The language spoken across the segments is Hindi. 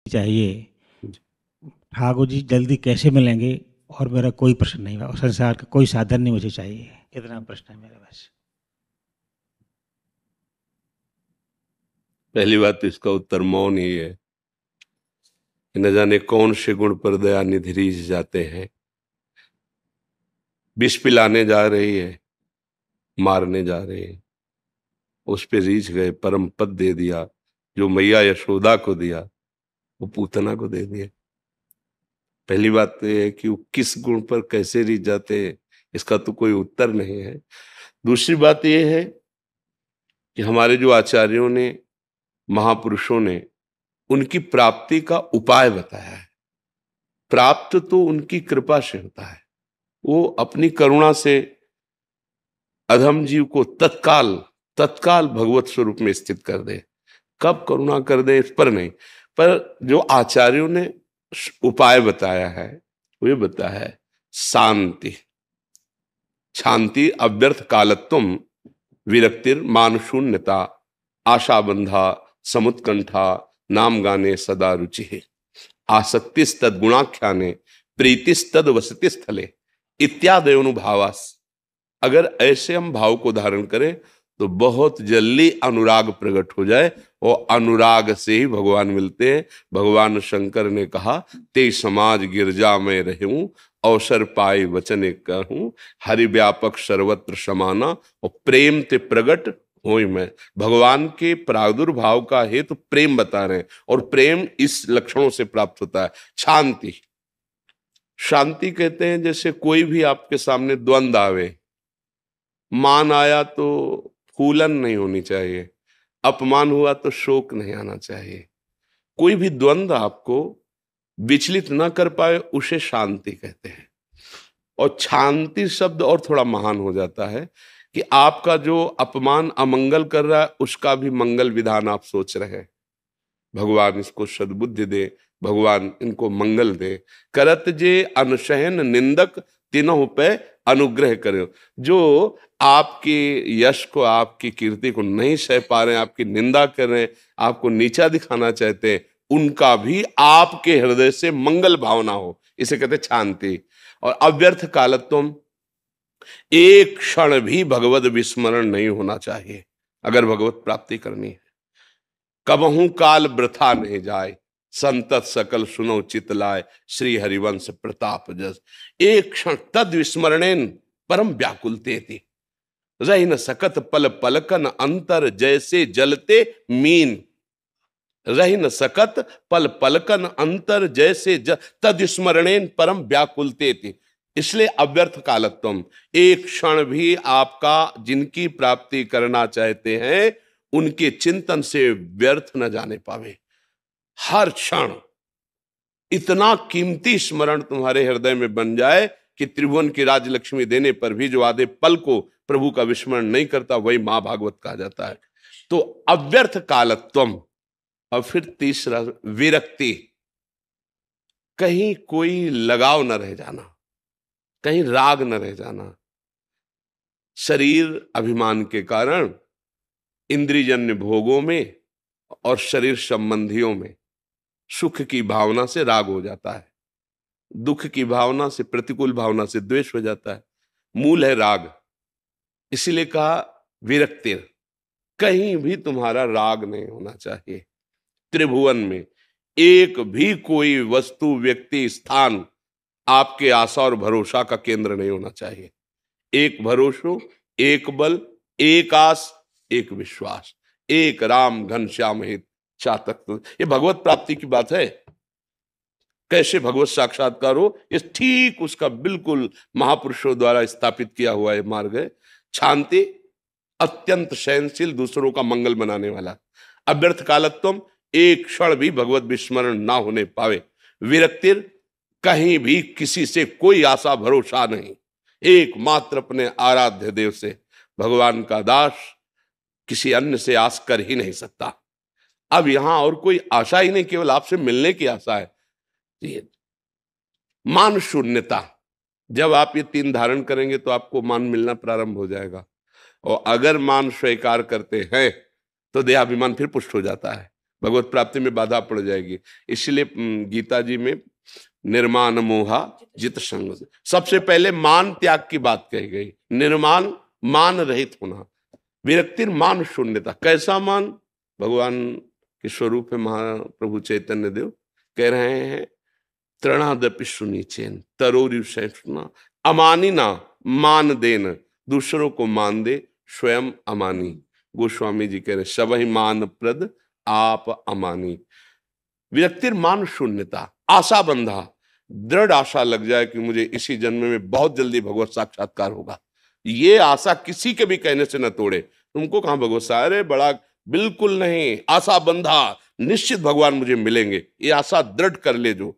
चाहिए। जी। ठाकुर जी जल्दी कैसे मिलेंगे? और मेरा कोई प्रश्न नहीं, और संसार का कोई साधन नहीं मुझे चाहिए। इतना प्रश्न है मेरा बस। पहली बात तो इसका उत्तर मौन ही है कि न जाने कौन से गुण पर दया निधि रीझ जाते हैं। विष पिलाने जा रही है, मारने जा रहे हैं, उस पे रीझ गए, परम पद दे दिया। जो मैया यशोदा को दिया वो पूतना को दे दिया। पहली बात तो ये है कि वो किस गुण पर कैसे रीझ जाते हैं, इसका तो कोई उत्तर नहीं है। दूसरी बात यह है कि हमारे जो आचार्यों ने, महापुरुषों ने उनकी प्राप्ति का उपाय बताया है। प्राप्त तो उनकी कृपा से होता है। वो अपनी करुणा से अधम जीव को तत्काल तत्काल भगवत स्वरूप में स्थित कर दे। कब करुणा कर दे इस पर नहीं, पर जो आचार्यों ने उपाय बताया है वो ये बताया है, शांति। शांति अव्यर्थ कालत्वम, विरक्तिर मानशून्यता, आशाबंधा समुत्कंठा, नाम गाने सदा रुचि है, आसक्तिस्तद गुणाख्याने, प्रीतिस्तद वसति स्थले इत्यादयोनुभावास। अगर ऐसे हम भाव को धारण करें तो बहुत जल्दी अनुराग प्रकट हो जाए, और अनुराग से ही भगवान मिलते हैं। भगवान शंकर ने कहा, ते समाज गिरजा में रहूं, अवसर पाए वचन कहूं, हरि व्यापक सर्वत्र समाना, और प्रेम ते प्रगट होई मैं। भगवान के प्रादुर्भाव का हेतु प्रेम बता रहे हैं, और प्रेम इस लक्षणों से प्राप्त होता है। शांति, शांति कहते हैं जैसे कोई भी आपके सामने द्वंद आवे, मान आया तो फूलन नहीं होनी चाहिए, अपमान हुआ तो शोक नहीं आना चाहिए। कोई भी द्वंद आपको विचलित ना कर पाए उसे शांति कहते हैं। और शांति शब्द और थोड़ा महान हो जाता है कि आपका जो अपमान अमंगल कर रहा है उसका भी मंगल विधान आप सोच रहे हैं। भगवान इसको सद्बुद्धि दे, भगवान इनको मंगल दे। करत जे अनशहन निंदक तीनों पे अनुग्रह करे। जो आपके यश को, आपकी कीर्ति को नहीं सह पा रहे हैं, आपकी निंदा कर रहे हैं, आपको नीचा दिखाना चाहते हैं, उनका भी आपके हृदय से मंगल भावना हो, इसे कहते शांति। और अव्यर्थ कालत्वम, एक क्षण भी भगवत विस्मरण नहीं होना चाहिए अगर भगवत प्राप्ति करनी है। कबहू काल वृथा नहीं जाए, संतत सकल सुनो चित लाए, श्री हरिवंश प्रताप जस। एक क्षण तद विस्मरणेन परम व्याकुलते थी, रही न सकत पल पलकन अंतर, जैसे जलते मीन। रही न सकत पल पलकन अंतर, जैसे तद स्मरणेन परम व्याकुलते थी। इसलिए अव्यर्थ कालत्वम, एक क्षण भी आपका जिनकी प्राप्ति करना चाहते हैं उनके चिंतन से व्यर्थ न जाने पावे। हर क्षण इतना कीमती स्मरण तुम्हारे हृदय में बन जाए कि त्रिभुवन की राजलक्ष्मी देने पर भी जो आधे पल को प्रभु का विस्मरण नहीं करता वही मां भागवत कहा जाता है। तो अव्यर्थ कालत्वम। और फिर तीसरा विरक्ति, कहीं कोई लगाव न रह जाना, कहीं राग न रह जाना। शरीर अभिमान के कारण इंद्रियजन्य भोगों में और शरीर संबंधियों में सुख की भावना से राग हो जाता है, दुख की भावना से, प्रतिकूल भावना से द्वेष हो जाता है। मूल है राग। इसीलिए कहा विरक्ति, कहीं भी तुम्हारा राग नहीं होना चाहिए। त्रिभुवन में एक भी कोई वस्तु, व्यक्ति, स्थान आपके आशा और भरोसा का केंद्र नहीं होना चाहिए। एक भरोसो, एक बल, एक आस, एक विश्वास, एक राम घनश्याम हित चातक। ये भगवत प्राप्ति की बात है। कैसे भगवत साक्षात्कार हो, ये ठीक उसका बिल्कुल महापुरुषों द्वारा स्थापित किया हुआ है मार्ग है। शांति, अत्यंत सहनशील, दूसरों का मंगल बनाने वाला। अव्यर्थ कालत्वम, एक क्षण भी भगवत विस्मरण ना होने पावे। विरक्तिर, कहीं भी किसी से कोई आशा भरोसा नहीं, एकमात्र अपने आराध्य देव से। भगवान का दास किसी अन्य से आस कर ही नहीं सकता। अब यहां और कोई आशा ही नहीं, केवल आपसे मिलने की आशा है। मान शून्यता, जब आप ये तीन धारण करेंगे तो आपको मान मिलना प्रारंभ हो जाएगा। और अगर मान स्वीकार करते हैं तो देहाभिमान फिर पुष्ट हो जाता है। भगवत प्राप्ति में बाधा पड़ जाएगी। इसलिए गीता जी में निर्माण मोहा जित संग, सबसे पहले मान त्याग की बात कही गई। निर्माण, मान रहित होना। विरक्तिर मान शून्यता। कैसा मान? भगवान के स्वरूप है महाप्रभु चैतन्य देव कह रहे हैं, तृणादपि सुनीचेन तरोरि सहिष्णुना अमानिना मान देन, दूसरों को मान दे स्वयं अमानी। गोस्वामी जी कह रहे सबहि मान प्रद आप अमानी। विरक्तिर मान शून्यता, आशा बंधा, दृढ़ आशा लग जाए कि मुझे इसी जन्म में बहुत जल्दी भगवत साक्षात्कार होगा, ये आशा किसी के भी कहने से न तोड़े। तुमको कहां भगवत सारे बड़ा, बिल्कुल नहीं, आशा बंधा, निश्चित भगवान मुझे मिलेंगे, ये आशा दृढ़ कर ले। जो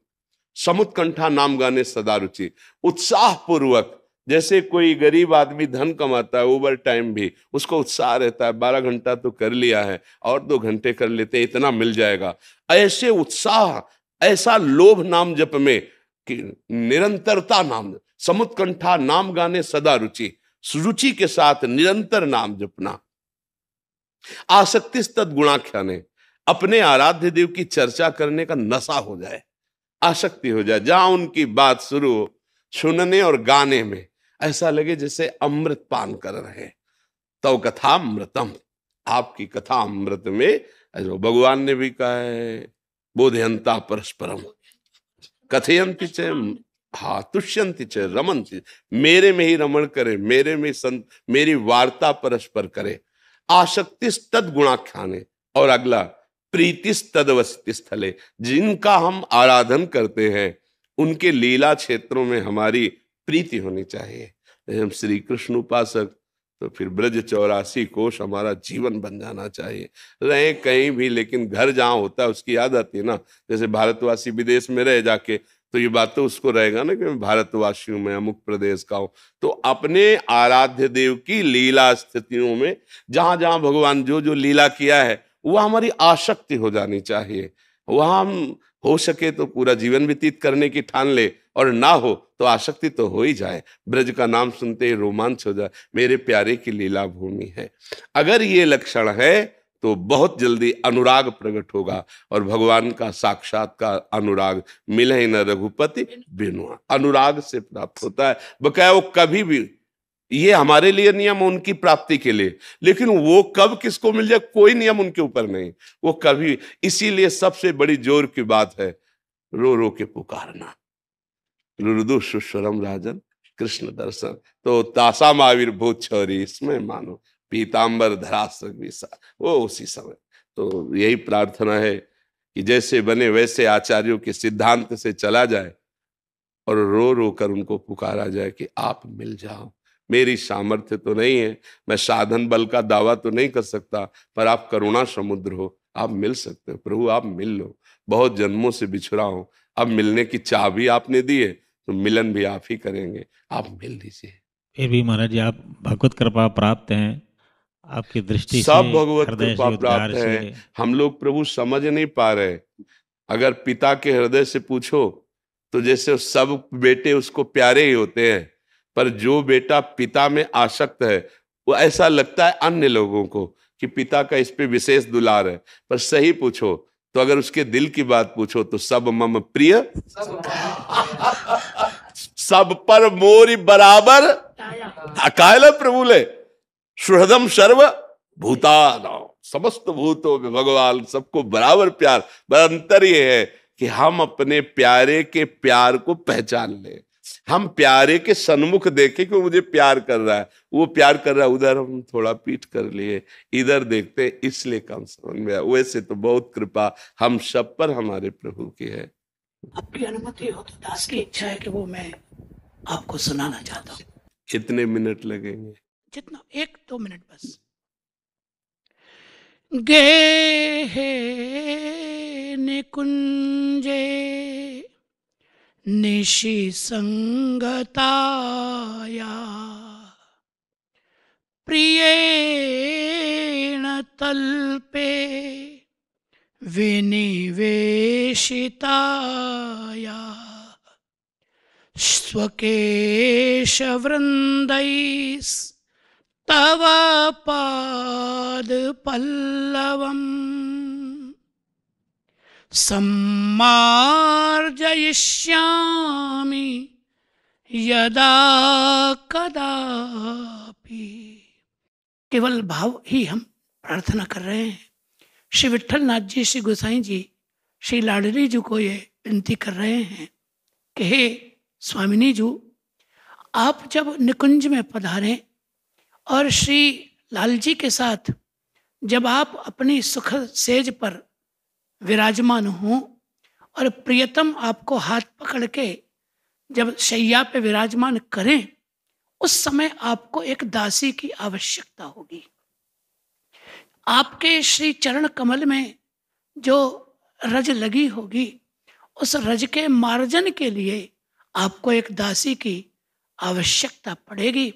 समुत्कंठा नाम गाने सदा रुचि, उत्साह पूर्वक, जैसे कोई गरीब आदमी धन कमाता है ओवर टाइम भी, उसको उत्साह रहता है 12 घंटा तो कर लिया है और 2 घंटे कर लेते, इतना मिल जाएगा। ऐसे उत्साह, ऐसा लोभ नाम जप में कि निरंतरता नाम, समुत्कंठा नाम गाने सदा रुचि, रुचि के साथ निरंतर नाम जपना। आसक्ति तद गुणाख्याने, अपने आराध्य देव की चर्चा करने का नशा हो जाए, आसक्ति हो जाए, जहां उनकी बात शुरू हो सुनने और गाने में ऐसा लगे जैसे अमृत पान कर रहे हैं। तो कथा अमृतम, आपकी कथा अमृत में, भगवान ने भी कहा है बोधयंता परस्परम कथयंति च, हाँ तुष्यंति च रमन्ति, मेरे में ही रमण करे, मेरे में मेरी वार्ता परस्पर करे। आसक्तिस तद गुणाख्याने, और अगला प्रीतिस तदवस्थिति स्थले, जिनका हम आराधन करते हैं उनके लीला क्षेत्रों में हमारी प्रीति होनी चाहिए। हम श्री कृष्ण उपासक तो फिर ब्रज 84 कोश हमारा जीवन बन जाना चाहिए। रहे कहीं भी, लेकिन घर जहाँ होता है उसकी याद आती है ना। जैसे भारतवासी विदेश में रह जाके तो ये बात तो उसको रहेगा ना कि मैं भारतवासी हूं, मैं अमुक प्रदेश का हूं। तो अपने आराध्य देव की लीला स्थितियों में जहां जहां भगवान जो जो लीला किया है वह हमारी आसक्ति हो जानी चाहिए। वहां हम हो सके तो पूरा जीवन व्यतीत करने की ठान ले, और ना हो तो आसक्ति तो हो ही जाए, ब्रज का नाम सुनते ही रोमांच हो जाए, मेरे प्यारे की लीला भूमि है। अगर ये लक्षण है तो बहुत जल्दी अनुराग प्रकट होगा, और भगवान का साक्षात्कार अनुराग मिले न रघुपति बिनुआ, अनुराग से प्राप्त होता है। बकाया वो कभी भी, ये हमारे लिए नियम है उनकी प्राप्ति के लिए, लेकिन वो कब किसको मिल जाए कोई नियम उनके ऊपर नहीं, वो कभी। इसीलिए सबसे बड़ी जोर की बात है रो रो के पुकारना, रुदु सुस्वरम राजन कृष्ण दर्शन। तो तासा आविर्भूत छौरी इसमें मानो पीतांबर धरासक विसा, वो उसी समय। तो यही प्रार्थना है कि जैसे बने वैसे आचार्यों के सिद्धांत से चला जाए और रो रो कर उनको पुकारा जाए कि आप मिल जाओ। मेरी सामर्थ्य तो नहीं है, मैं साधन बल का दावा तो नहीं कर सकता, पर आप करुणा समुद्र हो, आप मिल सकते हो। प्रभु आप मिल लो, बहुत जन्मों से बिछड़ा हूं, अब मिलने की चाह भी आपने दी है तो मिलन भी आप ही करेंगे, आप मिल लीजिए। फिर भी महाराज जी आप भगवत कृपा प्राप्त हैं, आपकी दृष्टि से, सब भगवत हृदय कृपा से, प्राप्त उद्गार है। से। हम लोग प्रभु समझ नहीं पा रहे। अगर पिता के हृदय से पूछो तो जैसे सब बेटे उसको प्यारे ही होते हैं, पर जो बेटा पिता में आसक्त है वो ऐसा लगता है अन्य लोगों को कि पिता का इस पे विशेष दुलार है, पर सही पूछो तो अगर उसके दिल की बात पूछो तो सब मम प्रिय सब पर मोरी बराबर अकाल प्रभु ले सुहृदम सर्व भूतानां, समस्त भूतों में भगवान सबको बराबर प्यार। पर अंतर ये है कि हम अपने प्यारे के प्यार को पहचान लें। हम प्यारे के सन्मुख देखें कि वो मुझे प्यार कर रहा है, वो प्यार कर रहा है, उधर हम थोड़ा पीठ कर लिए, इधर देखते हैं, इसलिए कम समझ में आया। वैसे तो बहुत कृपा हम सब पर हमारे प्रभु की है। आपकी अनुमति हो तो दास की इच्छा है कि वो मैं आपको सुनाना चाहता हूँ। कितने मिनट लगेंगे? जितना 1-2 मिनट बस। गे हे निकुंजे निशि संगताया प्रियेण तल्पे विनिवेशिताया स्वकेशवृन्दैस्तव पादपल्लवम् सम्मार्जयिष्यामि यदा कदापि। केवल भाव ही हम प्रार्थना कर रहे हैं। श्री विट्ठल नाथ जी, श्री गोसाई जी, श्री लाडली जी को ये विनती कर रहे हैं कि हे स्वामिनी जी, आप जब निकुंज में पधारें और श्री लाल जी के साथ जब आप अपनी सुख सेज पर विराजमान हों और प्रियतम आपको हाथ पकड़ के जब शैया पे विराजमान करें, उस समय आपको एक दासी की आवश्यकता होगी। आपके श्री चरण कमल में जो रज लगी होगी, उस रज के मार्जन के लिए आपको एक दासी की आवश्यकता पड़ेगी।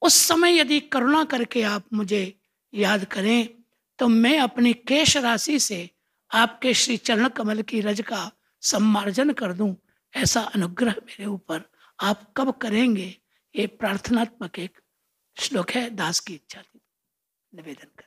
उस समय यदि करुणा करके आप मुझे याद करें तो मैं अपनी केश राशि से आपके श्री चरण कमल की रज का सम्मार्जन कर दूं। ऐसा अनुग्रह मेरे ऊपर आप कब करेंगे? ये प्रार्थनात्मक एक श्लोक है, दास की इच्छा थी, निवेदन कर।